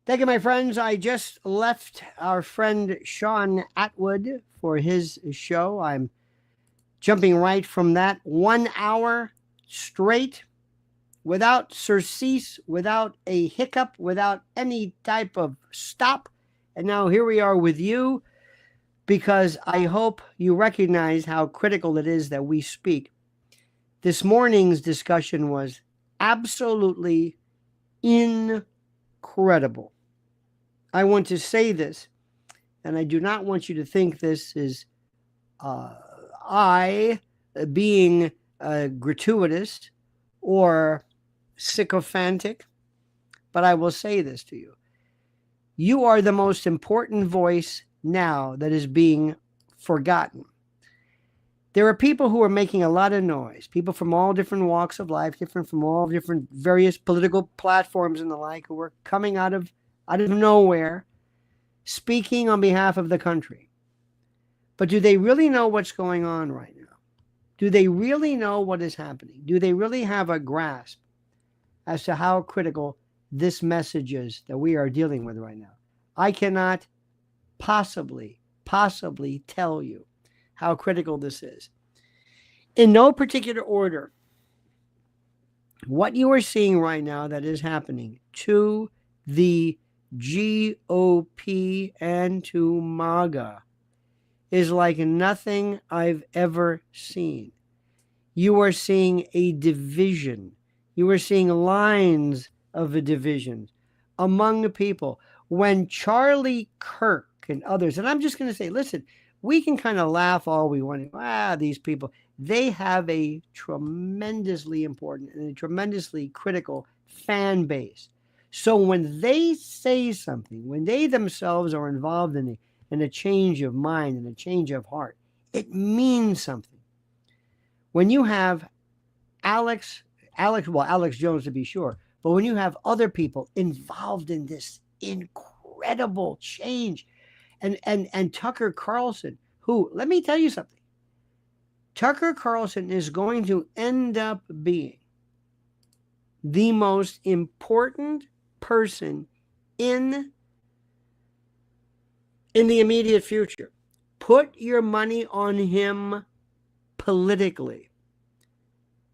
Thank you, my friends. I just left our friend Sean Atwood for his show. I'm jumping right from that 1 hour straight without surcease, without a hiccup, without any type of stop. And now here we are with you because I hope you recognize how critical it is that we speak. This morning's discussion was absolutely incredible. I want to say this, and I do not want you to think this is I being gratuitous or sycophantic, but I will say this to you. You are the most important voice now that is being forgotten. There are people who are making a lot of noise, people from all different walks of life, different from all different various political platforms and the like, who are coming out of nowhere, speaking on behalf of the country. But do they really know what's going on right now? Do they really know what is happening? Do they really have a grasp as to how critical this message is that we are dealing with right now? I cannot possibly tell you how critical this is. In no particular order, what you are seeing right now that is happening to the GOP and to MAGA is like nothing I've ever seen. You are seeing a division. You are seeing lines of a division among the people. When Charlie Kirk and others, and I'm just going to say, listen, we can kind of laugh all we want. These people, they have a tremendously important and a tremendously critical fan base. So when they say something, when they themselves are involved in a change of mind and a change of heart, it means something. When you have Alex Jones to be sure, but when you have other people involved in this incredible change, and Tucker Carlson, who, let me tell you something, Tucker Carlson is going to end up being the most important person in the immediate future. Put your money on him politically.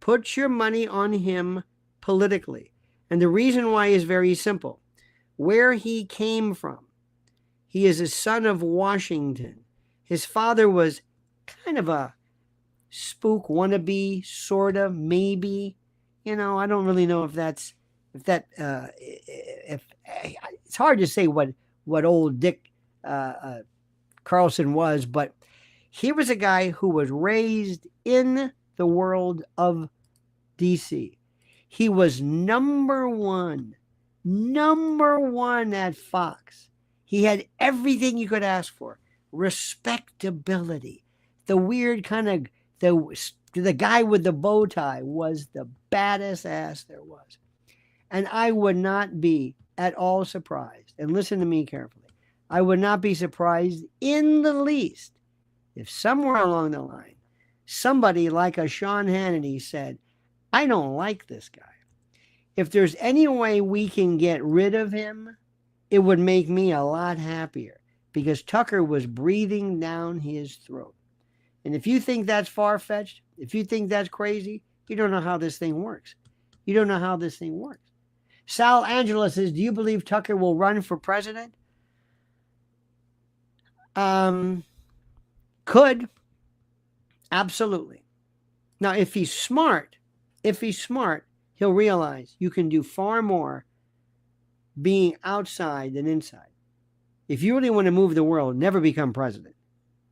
Put your money on him politically. And the reason why is very simple. Where he came from, he is a son of Washington. His father was kind of a spook wannabe, sort of, maybe. I don't really know if it's hard to say what old Dick Carlson was, but he was a guy who was raised in the world of DC. He was number one at Fox. He had everything you could ask for. Respectability. The weird kind of, the guy with the bow tie was the baddest ass there was. And I would not be at all surprised, and listen to me carefully, I would not be surprised in the least if somewhere along the line, somebody like a Sean Hannity said, I don't like this guy. If there's any way we can get rid of him, it would make me a lot happier, because Tucker was breathing down his throat. And if you think that's far-fetched, if you think that's crazy, you don't know how this thing works. You don't know how this thing works. Sal Angela says, do you believe Tucker will run for president? Could. Absolutely. Now, if he's smart, he'll realize you can do far more being outside than inside. If you really want to move the world, never become president.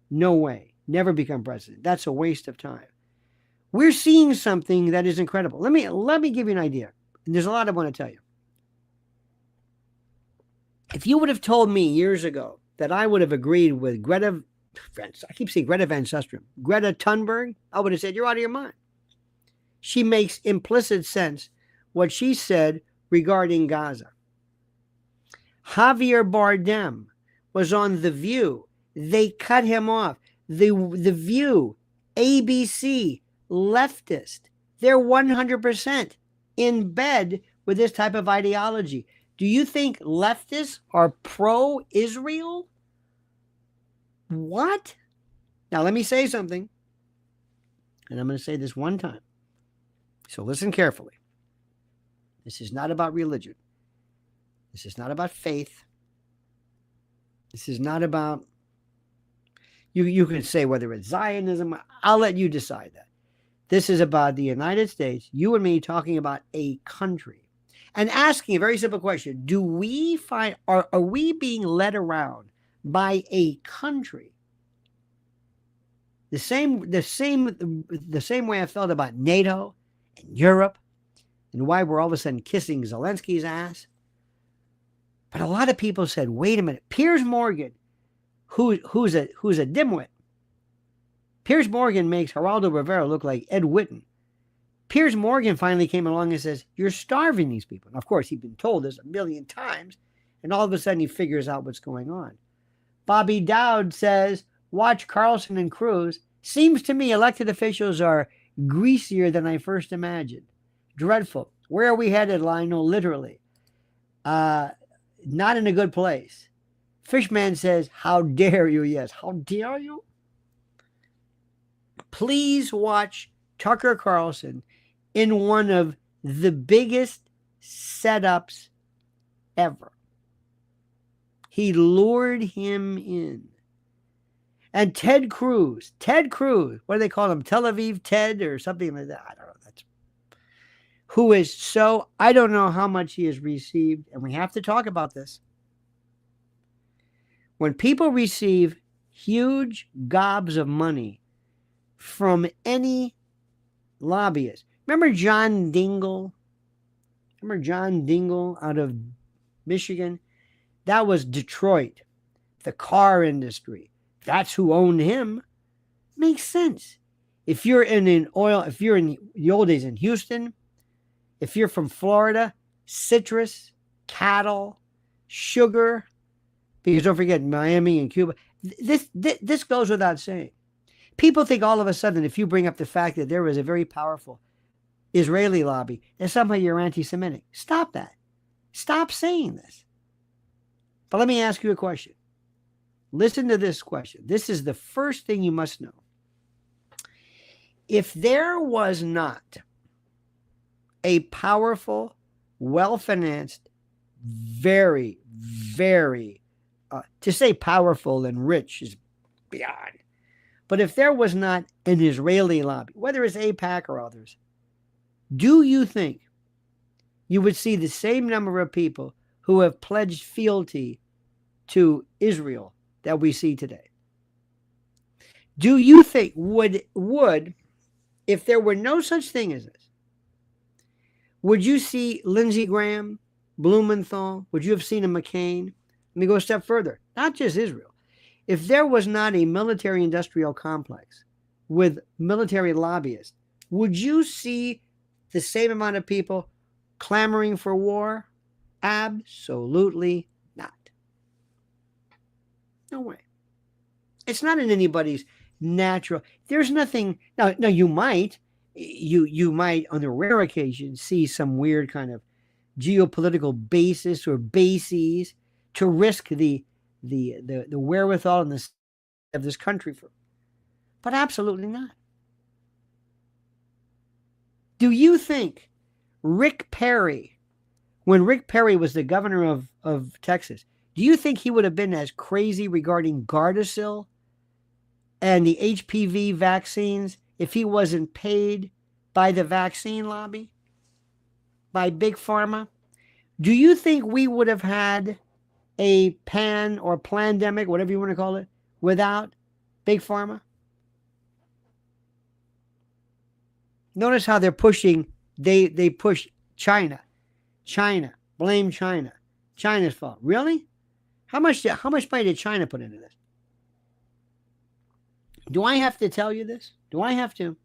No way. Never become president. That's a waste of time. We're seeing something that is incredible. Let me give you an idea. And there's a lot I want to tell you. If you would have told me years ago that I would have agreed with Greta Van Susteren, Greta Thunberg, I would have said, you're out of your mind. She makes implicit sense what she said regarding Gaza. Javier Bardem was on The View. They cut him off. The View, ABC, leftist. They're 100% in bed with this type of ideology. Do you think leftists are pro-Israel? What? Now, let me say something. And I'm going to say this one time. So listen carefully. This is not about religion. This is not about faith. This is not about, you can say whether it's Zionism. I'll let you decide that. This is about the United States, you and me talking about a country and asking a very simple question. Do we find, are we being led around by a country the same way I felt about NATO and Europe and why we're all of a sudden kissing Zelensky's ass? But a lot of people said, wait a minute, Piers Morgan, who's a dimwit. Piers Morgan makes Geraldo Rivera look like Ed Whitten. Piers Morgan finally came along and says, you're starving these people. And of course, he'd been told this a million times, and all of a sudden he figures out what's going on. Bobby Dowd says, watch Carlson and Cruz. Seems to me elected officials are greasier than I first imagined. Dreadful. Where are we headed, Lionel? Literally. Not in a good place. Fishman says, how dare you? Yes, how dare you? Please watch Tucker Carlson in one of the biggest setups ever. He lured him in. And Ted Cruz, what do they call him? Tel Aviv Ted or something like that. I don't know. Who is so, I don't know how much he has received, and we have to talk about this. When people receive huge gobs of money from any lobbyist, remember John Dingell? Remember John Dingell out of Michigan? That was Detroit, the car industry. That's who owned him. Makes sense. If you're in the old days in Houston, if you're from Florida, citrus, cattle, sugar, because don't forget Miami and Cuba. This goes without saying. People think all of a sudden if you bring up the fact that there was a very powerful Israeli lobby, that somehow you're anti-Semitic. Stop that. Stop saying this. But let me ask you a question. Listen to this question. This is the first thing you must know. If there was not a powerful, well-financed, very, very, to say powerful and rich is beyond. But if there was not an Israeli lobby, whether it's AIPAC or others, do you think you would see the same number of people who have pledged fealty to Israel that we see today? Do you think would, if there were no such thing as this, would you see Lindsey Graham, Blumenthal? Would you have seen a McCain? Let me go a step further. Not just Israel. If there was not a military-industrial complex with military lobbyists, would you see the same amount of people clamoring for war? Absolutely not. No way. It's not in anybody's natural. There's nothing. Now you might. You might, on a rare occasion, see some weird kind of geopolitical basis or bases to risk the wherewithal and the of this country for, but absolutely not. Do you think Rick Perry, when Rick Perry was the governor of Texas, do you think he would have been as crazy regarding Gardasil and the HPV vaccines if he wasn't paid by the vaccine lobby, by Big Pharma? Do you think we would have had a pan or plandemic, whatever you want to call it, without Big Pharma? Notice how they're pushing, they push China. China, blame China. China's fault. Really? How much money did China put into this? Do I have to tell you this? Do I have to?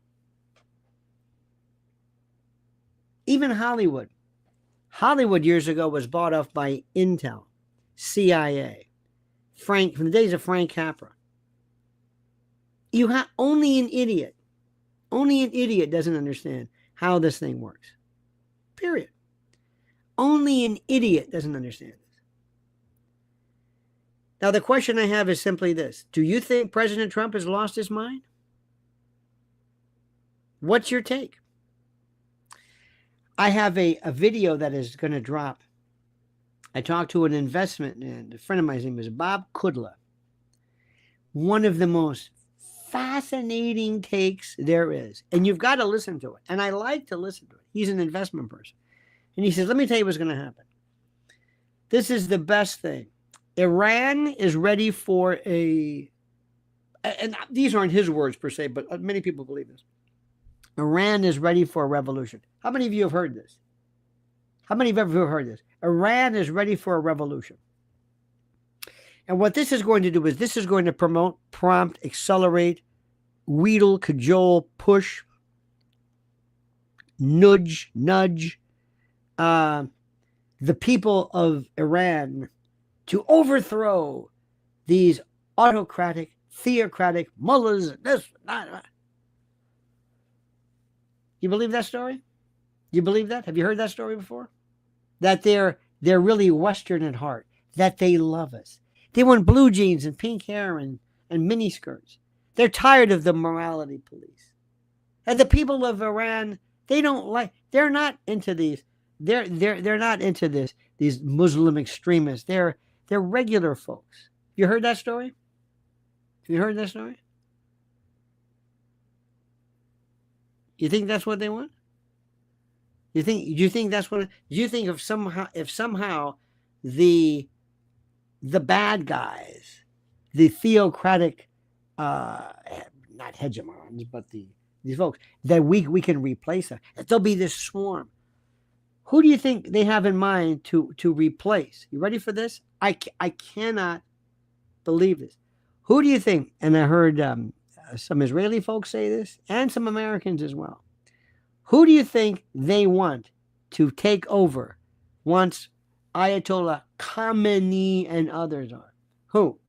Even Hollywood. Hollywood years ago was bought off by Intel, CIA, from the days of Frank Capra. You have only an idiot doesn't understand how this thing works. Period. Only an idiot doesn't understand this. Now, the question I have is simply this. Do you think President Trump has lost his mind? What's your take? I have a video that is going to drop. I talked to an investment and a friend of mine, his name is Bob Kudla. One of the most fascinating takes there is. And you've got to listen to it. And I like to listen to it. He's an investment person. And he says, let me tell you what's going to happen. This is the best thing. Iran is ready for and these aren't his words per se, but many people believe this. Iran is ready for a revolution. How many of you have heard this? How many of you have ever heard this? Iran is ready for a revolution. And what this is going to do is this is going to promote, prompt, accelerate, wheedle, cajole, push, nudge, the people of Iran to overthrow these autocratic, theocratic mullahs. You believe that story? You believe that? Have you heard that story before? That they're really Western at heart. That they love us. They want blue jeans and pink hair and mini skirts. They're tired of the morality police. And the people of Iran, they're not into these. They're not into this. These Muslim extremists. They're regular folks. You heard that story? Have you heard that story? You think that's what they want? Do you think that's what? Do you think if somehow the bad guys, the theocratic, not hegemons, but these folks that we can replace them, that there'll be this swarm? Who do you think they have in mind to replace? You ready for this? I cannot believe this. Who do you think? And I heard some Israeli folks say this, and some Americans as well. Who do you think they want to take over once Ayatollah Khamenei and others are? Who?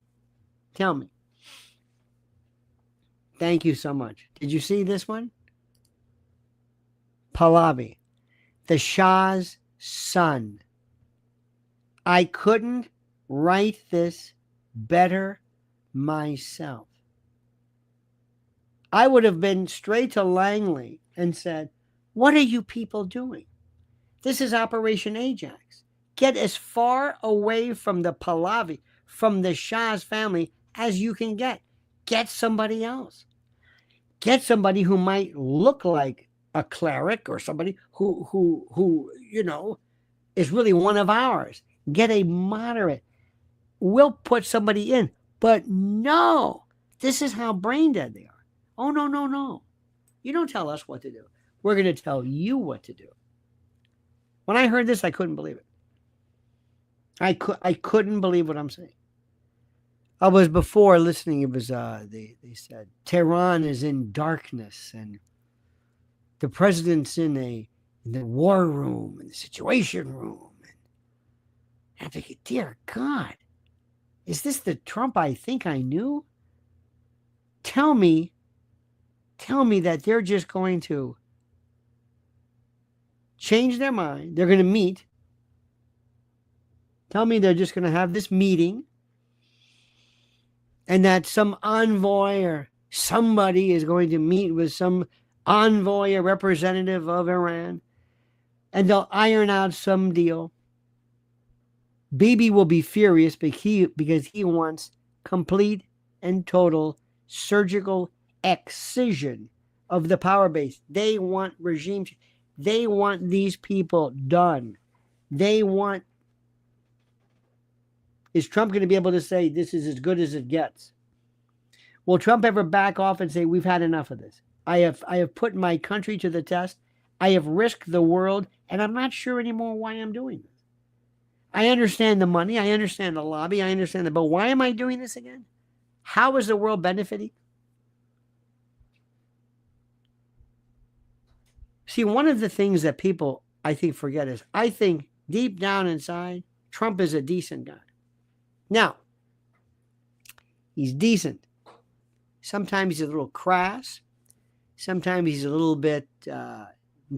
Tell me. Thank you so much. Did you see this one? Pahlavi, the Shah's son. I couldn't write this better myself. I would have been straight to Langley and said, what are you people doing? This is Operation Ajax. Get as far away from the Pahlavi, from the Shah's family as you can get. Get somebody else. Get somebody who might look like a cleric or somebody who is really one of ours. Get a moderate. We'll put somebody in. But no, this is how brain dead they are. Oh, no. You don't tell us what to do. We're going to tell you what to do. When I heard this, I couldn't believe it. I couldn't believe what I'm saying. I was before listening. It was they said Tehran is in darkness and the president's in the war room and the situation room. And I'm thinking, dear God, is this the Trump I think I knew? Tell me that they're just going to change their mind. They're going to meet. Tell me they're just going to have this meeting and that some envoy or somebody is going to meet with some envoy or representative of Iran and they'll iron out some deal. Bibi will be furious because he wants complete and total surgical excision of the power base. They want regime change. They want these people done. They want. Is Trump going to be able to say this is as good as it gets? Will Trump ever back off and say we've had enough of this? I have put my country to the test. I have risked the world, and I'm not sure anymore why I'm doing this. I understand the money. I understand the lobby. I understand but why am I doing this again? How is the world benefiting? See, one of the things that people, I think, forget is I think deep down inside, Trump is a decent guy. Now, he's decent. Sometimes he's a little crass. Sometimes he's a little bit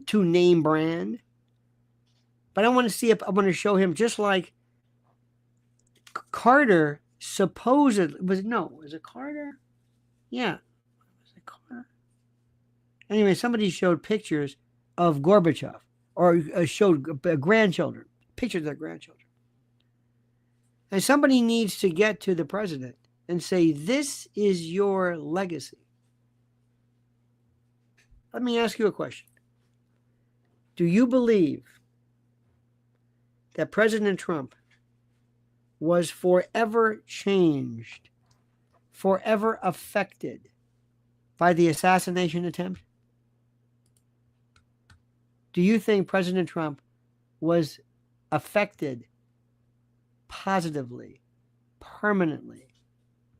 too name brand. But I want to see if I want to show him just like Carter supposedly was it Carter? Yeah. Was it Carter? Anyway, somebody showed pictures of Gorbachev or showed grandchildren, pictures of their grandchildren. And somebody needs to get to the president and say, this is your legacy. Let me ask you a question. Do you believe that President Trump was forever changed, forever affected by the assassination attempt? Do you think President Trump was affected positively, permanently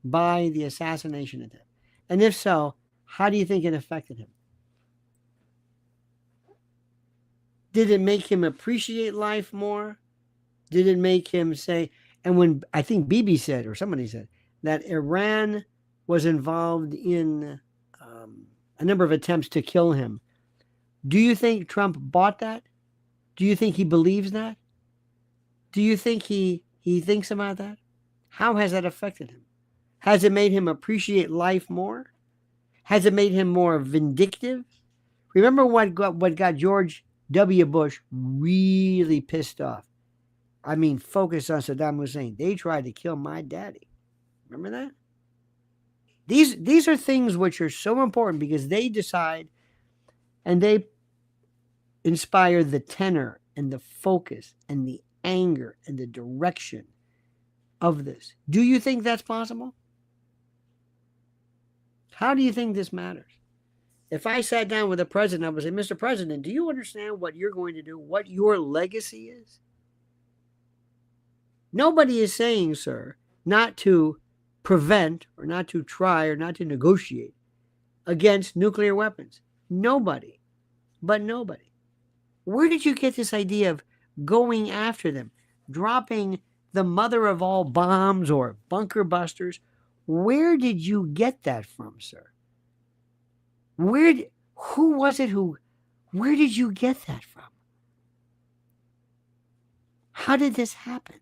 by the assassination attempt? And if so, how do you think it affected him? Did it make him appreciate life more? Did it make him say, and when I think Bibi said, or somebody said, that Iran was involved in a number of attempts to kill him, do you think Trump bought that? Do you think he believes that? Do you think he thinks about that? How has that affected him? Has it made him appreciate life more? Has it made him more vindictive? Remember what got George W. Bush really pissed off? I mean, focused on Saddam Hussein. They tried to kill my daddy. Remember that? These are things which are so important because they decide and they inspire the tenor and the focus and the anger and the direction of this. Do you think that's possible? How do you think this matters? If I sat down with the president, I would say, Mr. President, do you understand what you're going to do, what your legacy is? Nobody is saying, sir, not to prevent or not to try or not to negotiate against nuclear weapons. Nobody. But nobody. Where did you get this idea of going after them, dropping the mother of all bombs or bunker busters? Where did you get that from, sir? Where did you get that from? How did this happen?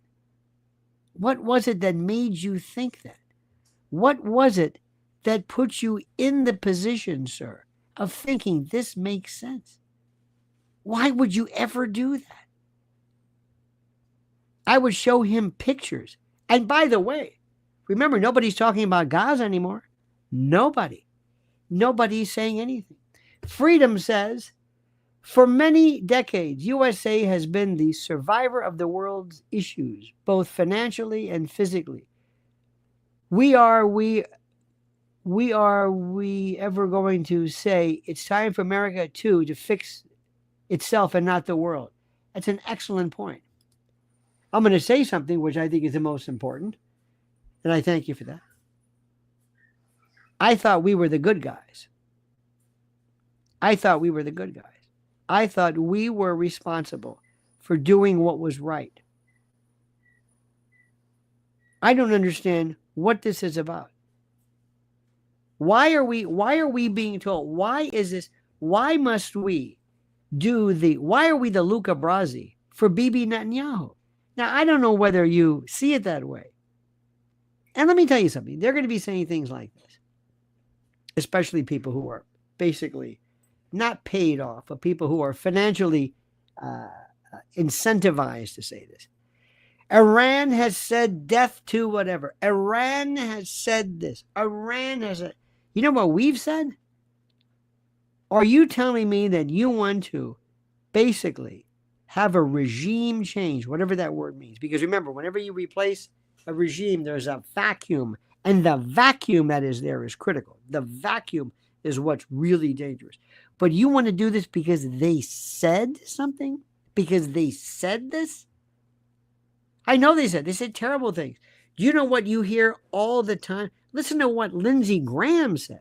What was it that made you think that? What was it that put you in the position, sir, of thinking this makes sense? Why would you ever do that? I would show him pictures. And by the way, remember, nobody's talking about Gaza anymore. Nobody. Nobody's saying anything. Freedom says, for many decades, USA has been the survivor of the world's issues, both financially and physically. We ever going to say it's time for America too to fix itself and not the world? That's an excellent point. I'm going to say something which I think is the most important, and I thank you for that. I thought we were the good guys. I thought we were responsible for doing what was right. I don't understand what this is about. Why are we being told? Why is this? Why must we why are we the Luca Brasi for Bibi Netanyahu? Now, I don't know whether you see it that way. And let me tell you something. They're going to be saying things like this, especially people who are basically not paid off, but people who are financially incentivized to say this. Iran has said death to whatever. Iran has said this. Iran has said. You know what we've said? Are you telling me that you want to basically have a regime change, whatever that word means? Because remember, whenever you replace a regime, there's a vacuum. And the vacuum that is there is critical. The vacuum is what's really dangerous. But you want to do this because they said something? Because they said this? I know they said terrible things. Do you know what you hear all the time? Listen to what Lindsey Graham says.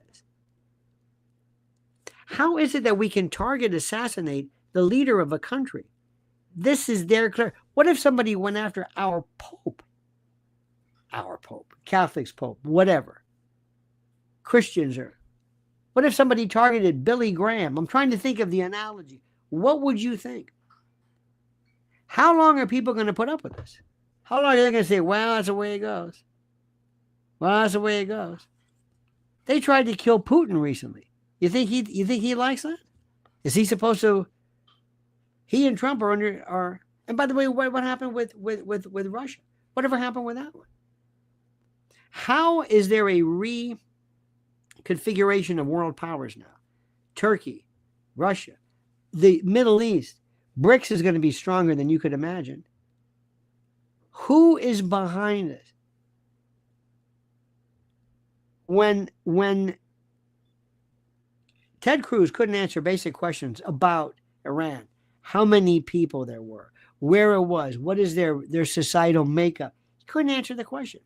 How is it that we can assassinate the leader of a country? This is their clear. What if somebody went after our Pope? Our Pope, Catholics Pope, whatever. Christians are. What if somebody targeted Billy Graham? I'm trying to think of the analogy. What would you think? How long are people going to put up with this? How long are they going to say, well, that's the way it goes? Well, that's the way it goes. They tried to kill Putin recently. You think he likes that? Is he supposed to? He and Trump are. And by the way, what happened with Russia? Whatever happened with that one? How is there a reconfiguration of world powers now? Turkey, Russia, the Middle East, BRICS is going to be stronger than you could imagine. Who is behind it? When Ted Cruz couldn't answer basic questions about Iran, how many people there were, where it was, what is their societal makeup, he couldn't answer the question.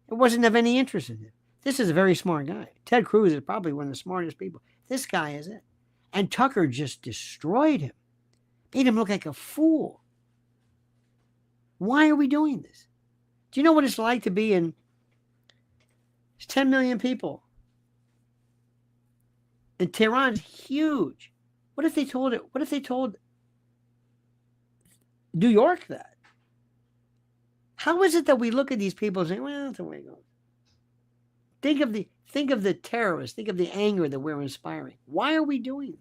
It wasn't of any interest in him. This is a very smart guy. Ted Cruz is probably one of the smartest people. This guy is it. And Tucker just destroyed him, made him look like a fool. Why are we doing this? Do you know what it's like to be in 10 million people? And Tehran's huge. What if they told New York that? How is it that we look at these people and say, well, that's the way it goes? Think of the terrorists. Think of the anger that we're inspiring. Why are we doing this?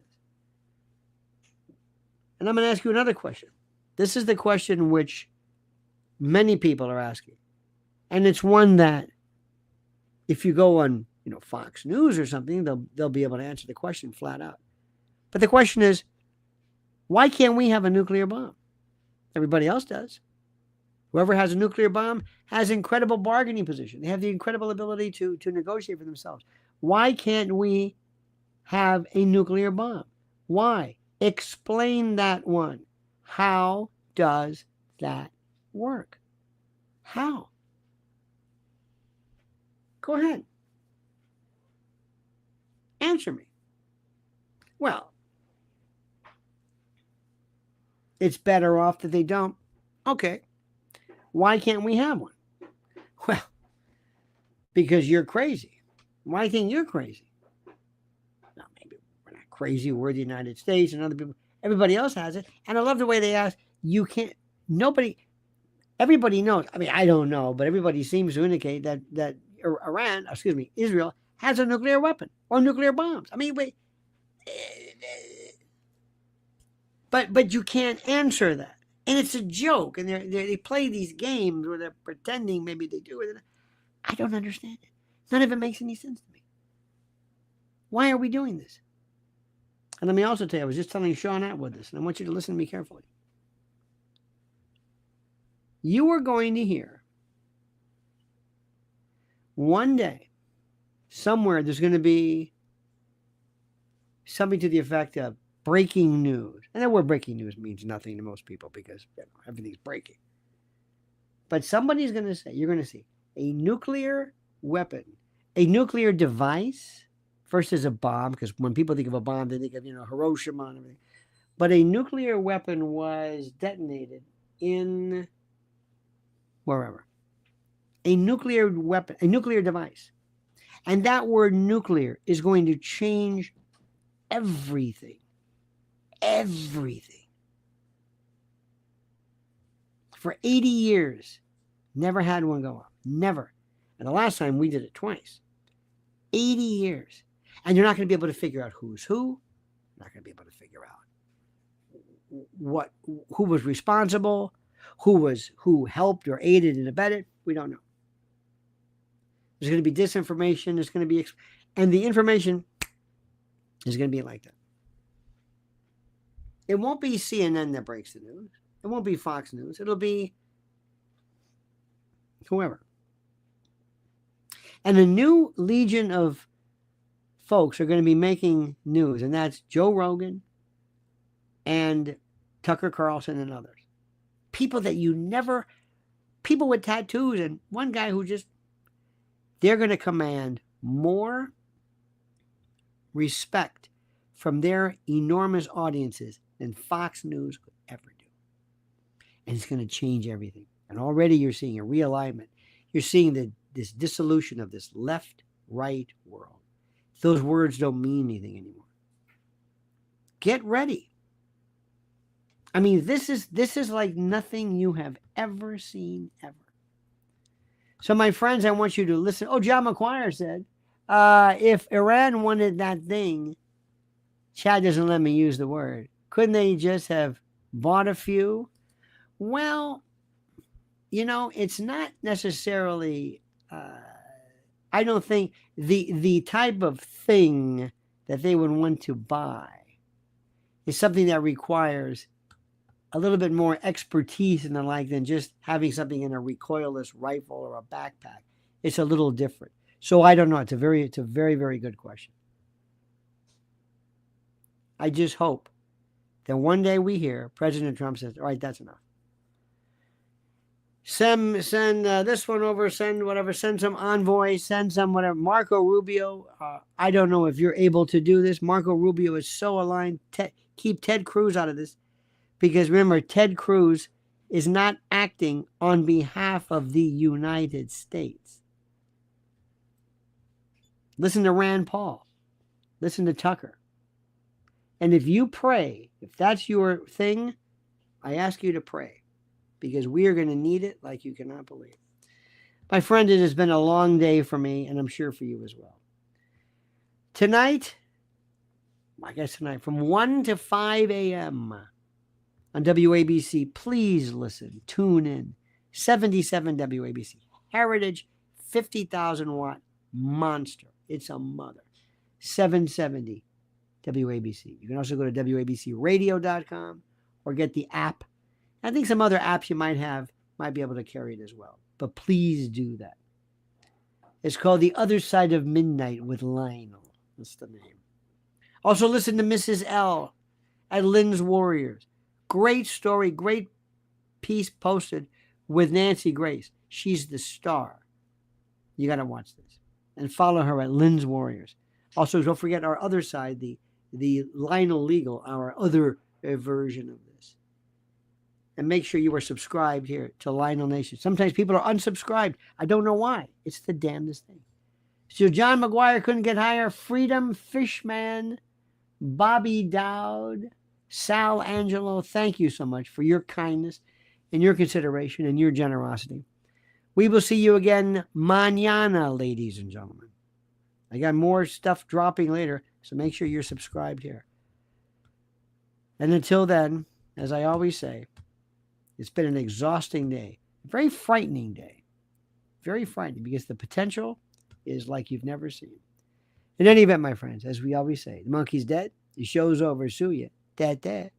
And I'm going to ask you another question. This is the question which many people are asking. And it's one that if you go on, Fox News or something, they'll be able to answer the question flat out. But the question is, why can't we have a nuclear bomb? Everybody else does. Whoever has a nuclear bomb has incredible bargaining position. They have the incredible ability to negotiate for themselves. Why can't we have a nuclear bomb? Why? Explain that one. How does that work? How? Go ahead. Answer me. Well, it's better off that they don't. Okay. Why can't we have one? Well, because you're crazy. Why do you think you're crazy? No, maybe we're not crazy. We're the United States and other people. Everybody else has it. And I love the way they ask, you can't, everybody knows. I mean, I don't know, but everybody seems to indicate that Israel has a nuclear weapon or nuclear bombs. I mean, but you can't answer that. And it's a joke. And they play these games where they're pretending maybe they do it. I don't understand it. None of it makes any sense to me. Why are we doing this? And let me also tell you, I was just telling Sean Atwood this, and I want you to listen to me carefully. You are going to hear one day, somewhere, there's going to be something to the effect of breaking news. And that word breaking news means nothing to most people because everything's breaking. But somebody's going to say, you're going to see a nuclear weapon, a nuclear device. First is a bomb, because when people think of a bomb, they think of, Hiroshima and everything. But a nuclear weapon was detonated in wherever. A nuclear weapon, a nuclear device. And that word nuclear is going to change everything. Everything. For 80 years, never had one go off. Never. And the last time we did it twice. 80 years. And you're not going to be able to figure out who's who. You're not going to be able to figure out who was responsible, who helped or aided and abetted. We don't know. There's going to be disinformation. There's going to be, and the information is going to be like that. It won't be CNN that breaks the news. It won't be Fox News. It'll be whoever. And a new legion of folks are going to be making news, and that's Joe Rogan and Tucker Carlson and others. People that people with tattoos, and one guy who they're going to command more respect from their enormous audiences than Fox News could ever do. And it's going to change everything. And already you're seeing a realignment. You're seeing this dissolution of this left-right world. Those words don't mean anything anymore. Get ready. I mean, this is like nothing you have ever seen ever. So, my friends, I want you to listen. Oh, John McGuire said, if Iran wanted that thing, Chad doesn't let me use the word. Couldn't they just have bought a few? Well, it's not necessarily. I don't think the type of thing that they would want to buy is something that requires a little bit more expertise and the like than just having something in a recoilless rifle or a backpack. It's a little different. So I don't know. It's a very, very good question. I just hope that one day we hear President Trump says, all right, that's enough. Send this one over, send whatever, send some envoys, send some whatever. Marco Rubio, I don't know if you're able to do this. Marco Rubio is so aligned. Keep Ted Cruz out of this. Because remember, Ted Cruz is not acting on behalf of the United States. Listen to Rand Paul. Listen to Tucker. And if you pray, if that's your thing, I ask you to pray. Because we are going to need it like you cannot believe. My friend, it has been a long day for me, and I'm sure for you as well. Tonight, from 1 to 5 a.m., on WABC, please listen, tune in. 77 WABC, Heritage, 50,000 watt monster. It's a mother. 770 WABC. You can also go to WABCradio.com or get the app. I think some other apps you might be able to carry it as well. But please do that. It's called The Other Side of Midnight with Lionel. That's the name. Also listen to Mrs. L at Lynn's Warriors. Great story, great piece posted with Nancy Grace. She's the star. You got to watch this. And follow her at Lynn's Warriors. Also, don't forget our other side, the Lionel Legal, our other version of this. And make sure you are subscribed here to Lionel Nation. Sometimes people are unsubscribed. I don't know why. It's the damnedest thing. So John McGuire couldn't get higher. Freedom Fishman, Bobby Dowd, Sal Angelo, thank you so much for your kindness and your consideration and your generosity. We will see you again mañana, ladies and gentlemen. I got more stuff dropping later, so make sure you're subscribed here. And until then, as I always say, it's been an exhausting day, a very frightening day. Very frightening because the potential is like you've never seen. In any event, my friends, as we always say, the monkey's dead, the show's over, sue ya. Dead.